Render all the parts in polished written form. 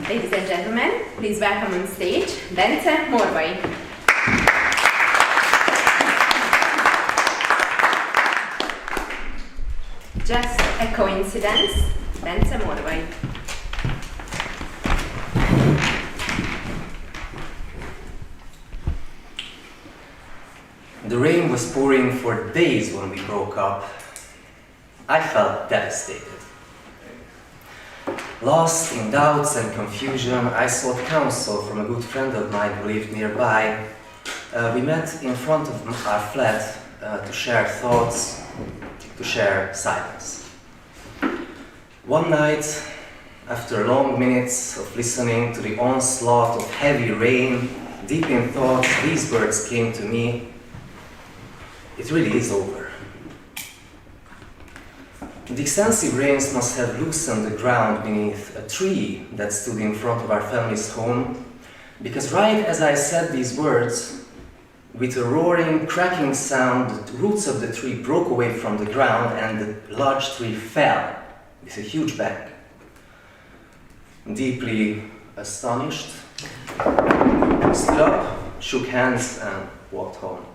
Ladies and gentlemen, please welcome on stage Bence Morvai. Just a coincidence, Bence Morvai. The rain was pouring for days when we broke up. I felt devastated. Lost in doubts and confusion, I sought counsel from a good friend of mine who lived nearby. We met in front of our flat to share thoughts, to share silence. One night, after long minutes of listening to the onslaught of heavy rain, deep in thoughts, these words came to me: "It really is over." The extensive rains must have loosened the ground beneath a tree that stood in front of our family's home, because right as I said these words, with a roaring, cracking sound, the roots of the tree broke away from the ground and the large tree fell with a huge bang. Deeply astonished, I stood up, shook hands, and walked home.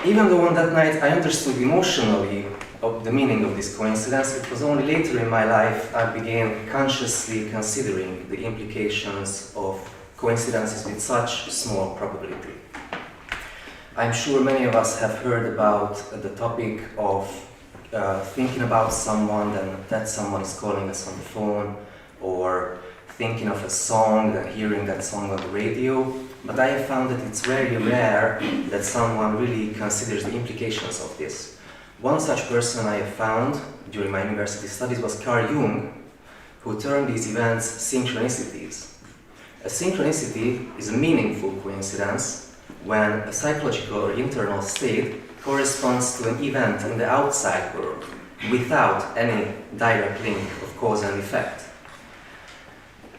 Even though on that night I understood emotionally of the meaning of this coincidence, it was only later in my life I began consciously considering the implications of coincidences with such small probability. I'm sure many of us have heard about the topic of thinking about someone, and that someone is calling us on the phone, or thinking of a song and hearing that song on the radio, but I have found that it's very rare that someone really considers the implications of this. One such person I have found during my university studies was Carl Jung, who termed these events synchronicities. A synchronicity is a meaningful coincidence when a psychological or internal state corresponds to an event in the outside world without any direct link of cause and effect.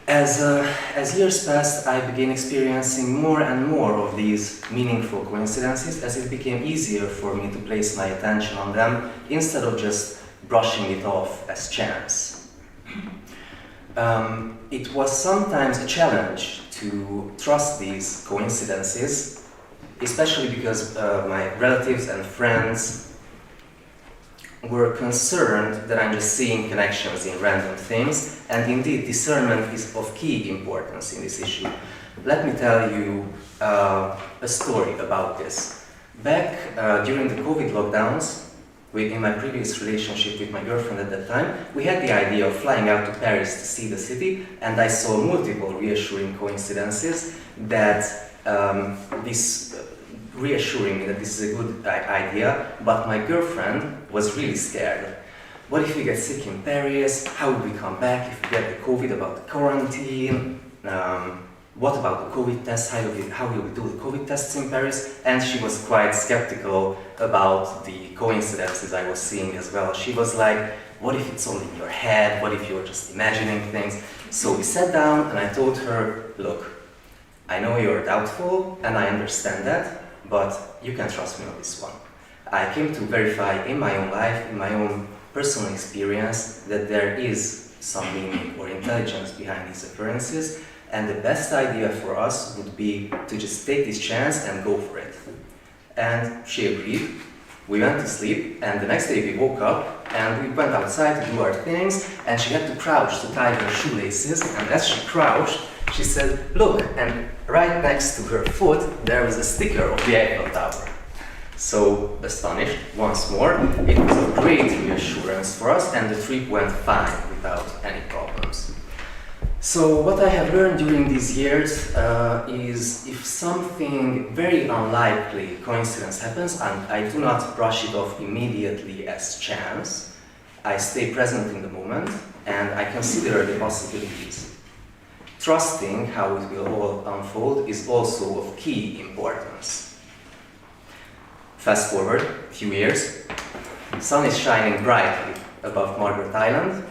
As years passed, I began experiencing more and more of these meaningful coincidences as it became easier for me to place my attention on them instead of just brushing it off as chance. It was sometimes a challenge to trust these coincidences, especially because my relatives and friends were concerned that I'm just seeing connections in random things, and indeed discernment is of key importance in this issue. Let me tell you a story about this. Back during the COVID lockdowns, in my previous relationship with my girlfriend at that time, we had the idea of flying out to Paris to see the city, and I saw multiple reassuring coincidences that reassuring me that this is a good idea, but my girlfriend was really scared. What if we get sick in Paris? How would we come back if we get the COVID, about the quarantine? What about the COVID test? How will we do the COVID tests in Paris? And she was quite skeptical about the coincidences I was seeing as well. She was like, what if it's all in your head? What if you're just imagining things? So we sat down and I told her, look, I know you're doubtful and I understand that, but you can trust me on this one. I came to verify in my own life, in my own personal experience, that there is some meaning or intelligence behind these occurrences, and the best idea for us would be to just take this chance and go for it. And she agreed. We went to sleep, and the next day we woke up and we went outside to do our things, and she had to crouch to tie her shoelaces, and as she crouched, she said, look, and right next to her foot there was a sticker of the Eiffel Tower. So, astonished once more, it was a great reassurance for us, and the trip went fine without any problems. So what I have learned during these years is if something very unlikely coincidence happens, and I do not brush it off immediately as chance, I stay present in the moment and I consider the possibilities. Trusting how it will all unfold is also of key importance. Fast forward a few years, the sun is shining brightly above Margaret Island,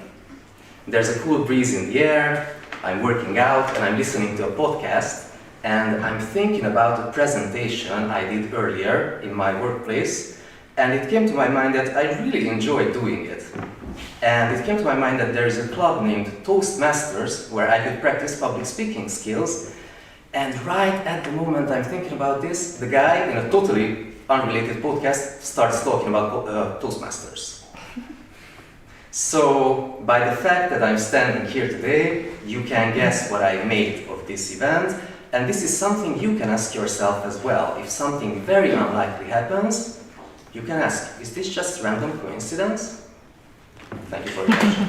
there's a cool breeze in the air, I'm working out and I'm listening to a podcast, and I'm thinking about a presentation I did earlier in my workplace, and it came to my mind that I really enjoyed doing it. And it came to my mind that there is a club named Toastmasters where I could practice public speaking skills. And right at the moment I'm thinking about this, the guy in a totally unrelated podcast starts talking about Toastmasters. So, by the fact that I'm standing here today, you can guess what I made of this event. And this is something you can ask yourself as well. If something very unlikely happens, you can ask, is this just random coincidence? Thank you for your attention.